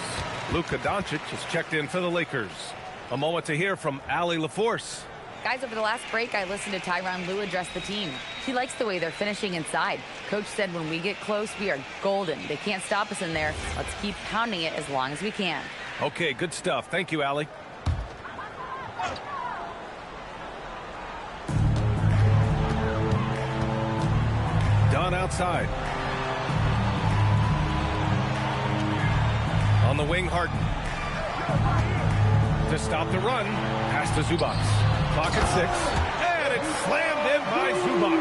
Luka Doncic is checked in for the Lakers. A moment to hear from Allie LaForce. Guys, over the last break, I listened to Tyronn Lue address the team. He likes the way they're finishing inside. Coach said when we get close, we are golden. They can't stop us in there. Let's keep pounding it as long as we can. Okay, good stuff. Thank you, Allie. Dunn outside. On the wing, Harden. To stop the run, pass to Zubac. Clock at 6, and it's slammed in by Zubac.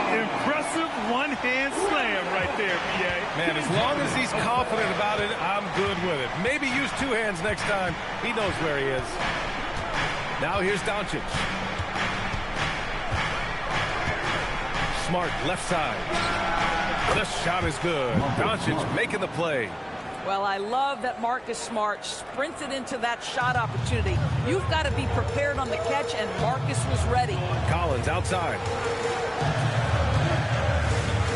Impressive one-hand slam right there, PA. Man, as long as he's confident about it, I'm good with it. Maybe use 2 hands next time. He knows where he is. Now here's Doncic. Smart, left side. The shot is good. Doncic making the play. Well, I love that Marcus Smart sprinted into that shot opportunity. You've got to be prepared on the catch, and Marcus was ready. Collins outside.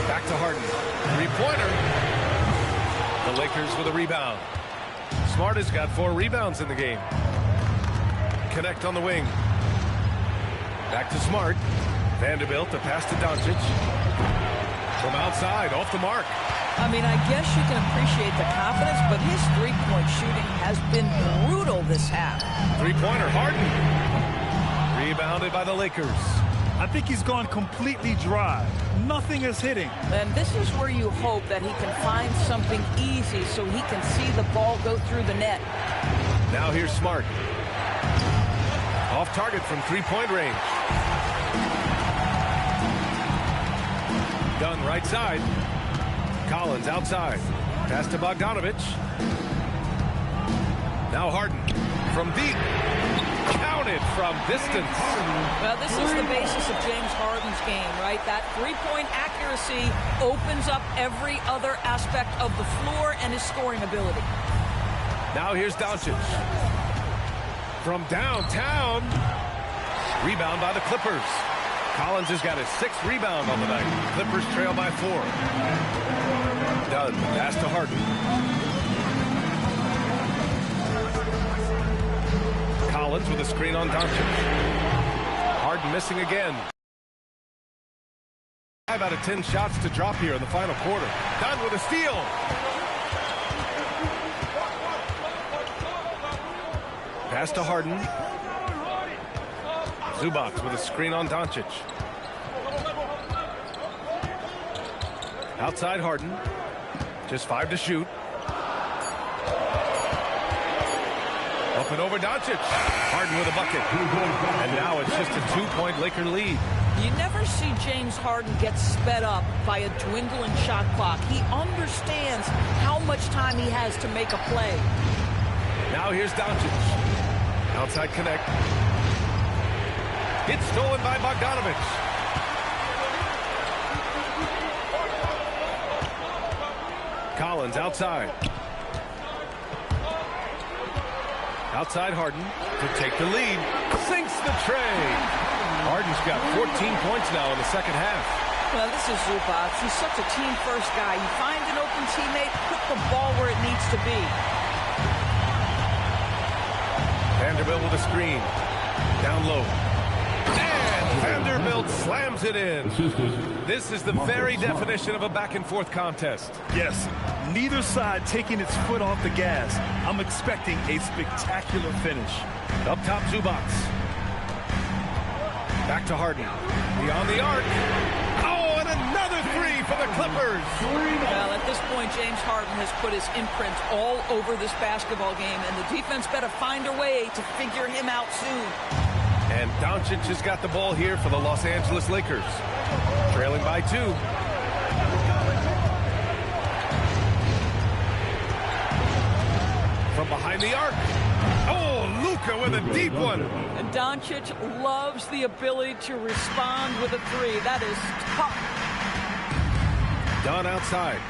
Back to Harden. 3-pointer. The Lakers with a rebound. Smart has got 4 rebounds in the game. Connect on the wing. Back to Smart. Vanderbilt to pass to Doncic. From outside, off the mark. I mean, I guess you can appreciate the confidence, but his three-point shooting has been brutal this half. 3-pointer, Harden. Rebounded by the Lakers. I think he's gone completely dry. Nothing is hitting. And this is where you hope that he can find something easy so he can see the ball go through the net. Now here's Smart. Off target from 3-point range. Dunn right side. Collins outside. Pass to Bogdanovich. Now Harden from deep. Counted from distance. Well, this is the basis of James Harden's game, right? That three-point accuracy opens up every other aspect of the floor and his scoring ability. Now here's Doncic. From downtown. Rebound by the Clippers. Collins has got his 6th rebound on the night. Clippers trail by 4. Dunn, pass to Harden. Collins with a screen on Doncic. Harden missing again. 5 out of 10 shots to drop here in the final quarter. Dunn with a steal. Pass to Harden. Zubac with a screen on Doncic. Outside Harden. Just 5 to shoot. Up and over Doncic. Harden with a bucket. And now it's just a 2-point Laker lead. You never see James Harden get sped up by a dwindling shot clock. He understands how much time he has to make a play. Now here's Doncic. Outside connect. It's stolen by Bogdanovich. Collins outside. Outside Harden to take the lead. Sinks the tray. Harden's got 14 points now in the second half. Well, this is Zubac. He's such a team-first guy. You find an open teammate, put the ball where it needs to be. Vanderbilt with a screen. Down low. And Vanderbilt slams it in. This is the very definition of a back-and-forth contest. Yes, neither side taking its foot off the gas. I'm expecting a spectacular finish. Up top, Zubac. Back to Harden. Beyond the arc. Oh, and another 3 for the Clippers. Well, at this point, James Harden has put his imprint all over this basketball game, and the defense better find a way to figure him out soon. And Doncic has got the ball here for the Los Angeles Lakers. Trailing by 2. From behind the arc. Oh, Luka with a deep one. And Doncic loves the ability to respond with a 3. That is tough. Dunn outside.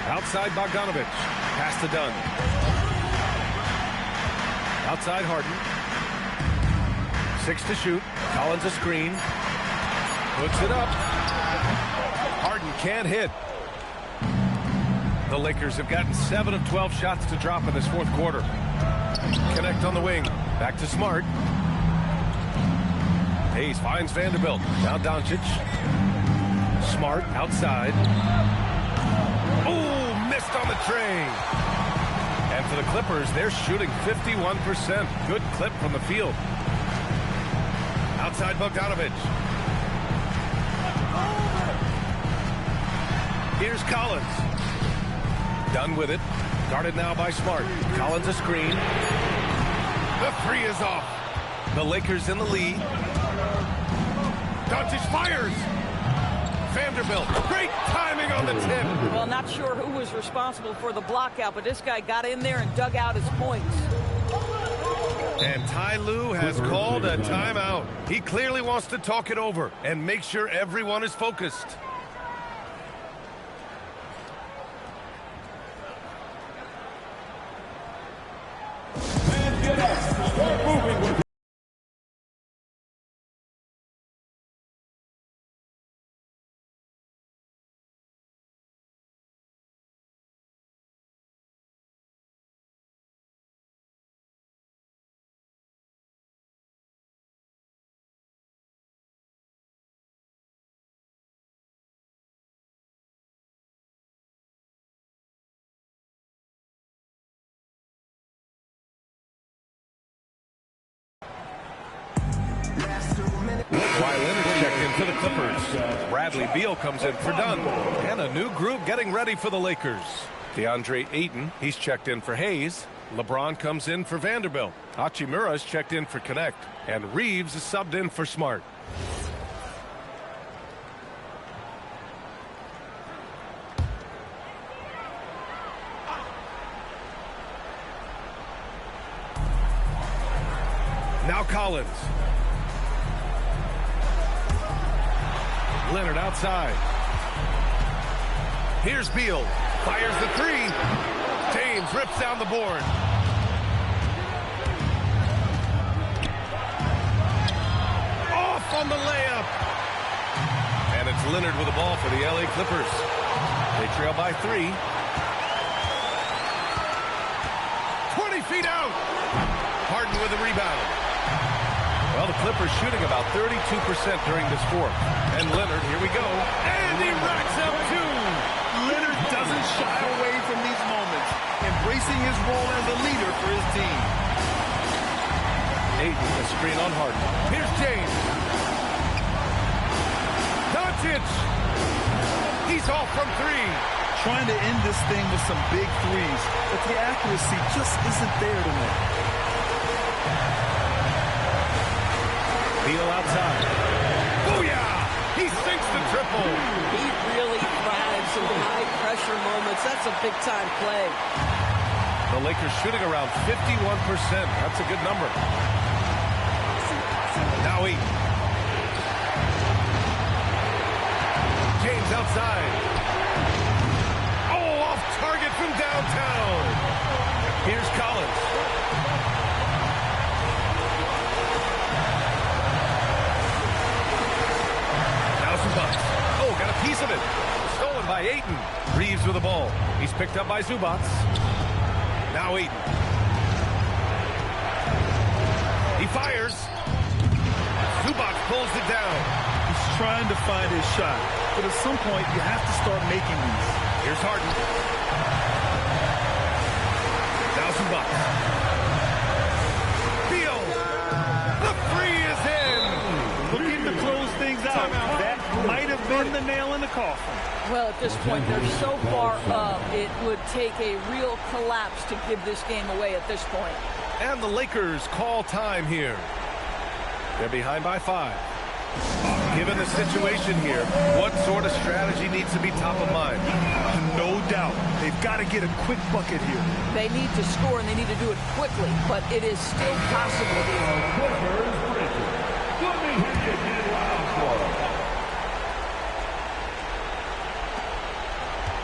Outside Bogdanovich. Pass to Dunn. Outside Harden. 6 to shoot. Collins a screen. Puts it up. Harden can't hit. The Lakers have gotten 7 of 12 shots to drop in this fourth quarter. Connect on the wing. Back to Smart. Hayes finds Vanderbilt. Now Doncic. Smart outside. Oh, missed on the tray. And for the Clippers, they're shooting 51%. Good clip from the field. Outside Bogdanovich. Here's Collins. Done with it. Guarded now by Smart. Collins a screen. The three is off. The Lakers in the lead. Doncic fires. Vanderbilt, great timing on the tip. Well, not sure who was responsible for the block out, but this guy got in there and dug out his points. And Ty Lue has called a timeout. He clearly wants to talk it over and make sure everyone is focused. And get up. Start moving with Kawhi Leonard checked in for the Clippers. Bradley Beal comes in for Dunn. And a new group getting ready for the Lakers. DeAndre Ayton, he's checked in for Hayes. LeBron comes in for Vanderbilt. Hachimura's checked in for Connect. And Reeves is subbed in for Smart. Now Collins. Leonard outside. Here's Beal. Fires the three. James rips down the board. Off on the layup. And it's Leonard with the ball for the LA Clippers. They trail by 3. 20 feet out. Harden with the rebound. Well, the Clippers shooting about 32% during this fourth. And Leonard, here we go. And he racks up 2. Leonard doesn't shy away from these moments, embracing his role as a leader for his team. Ayton, a screen on Harden. Here's James. Doncic. He's off from 3. Trying to end this thing with some big threes, but the accuracy just isn't there tonight. Beal outside. Booyah! He sinks the triple. He really thrives in high-pressure moments. That's a big-time play. The Lakers shooting around 51%. That's a good number. Now Ayton. James outside. Oh, off target from downtown. Here's Collins. Oh, got a piece of it. Stolen by Ayton. Reeves with the ball. He's picked up by Zubac. Now Ayton. He fires. Zubac pulls it down. He's trying to find his shot, but at some point you have to start making these. Here's Harden. Now Zubac. Beal. The 3 is in. Looking to close things out. That might have been the nail in the coffin. Well, at this point, they're so far up, it would take a real collapse to give this game away at this point. And the Lakers call time here. They're behind by 5. Given the situation here, what sort of strategy needs to be top of mind? No doubt. They've got to get a quick bucket here. They need to score, and they need to do it quickly, but it is still possible here. Let me hear you get loud for it.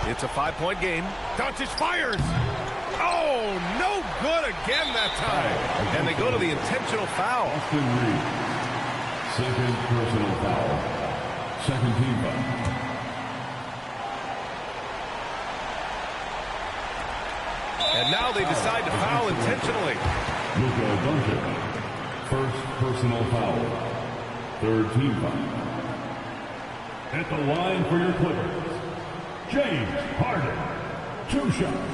It's a 5-point game. Doncic fires. Oh, no good again that time. And they go to the intentional foul. Austin Reeves. Second personal foul. Second team foul. And now they decide to foul intentionally. Luka Doncic. First personal foul. Third team foul. At the line for your Clippers, James Harden. 2 shots.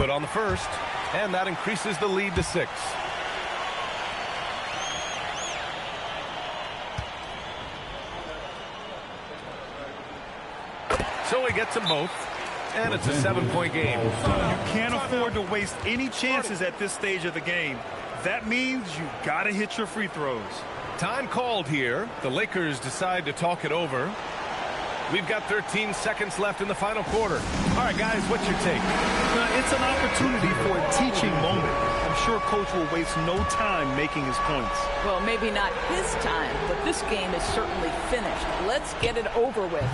Good on the first, and that increases the lead to 6. So he gets them both, and it's a 7-point game. You can't afford to waste any chances at this stage of the game. That means you got to hit your free throws. Time called here. The Lakers decide to talk it over. We've got 13 seconds left in the final quarter. All right, guys, what's your take? It's an opportunity for a teaching moment. I'm sure Coach will waste no time making his points. Well, maybe not his time, but this game is certainly finished. Let's get it over with.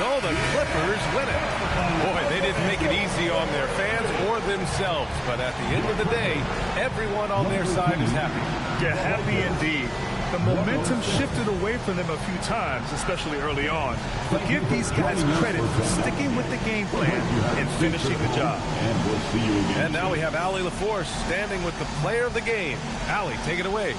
So the Clippers win it. Boy, they didn't make it easy on their fans or themselves. But at the end of the day, everyone on their side is happy. Yeah, happy indeed. The momentum shifted away from them a few times, especially early on. But give these guys credit for sticking with the game plan and finishing the job. And we'll see you again. And now we have Allie LaForce standing with the player of the game. Allie, take it away.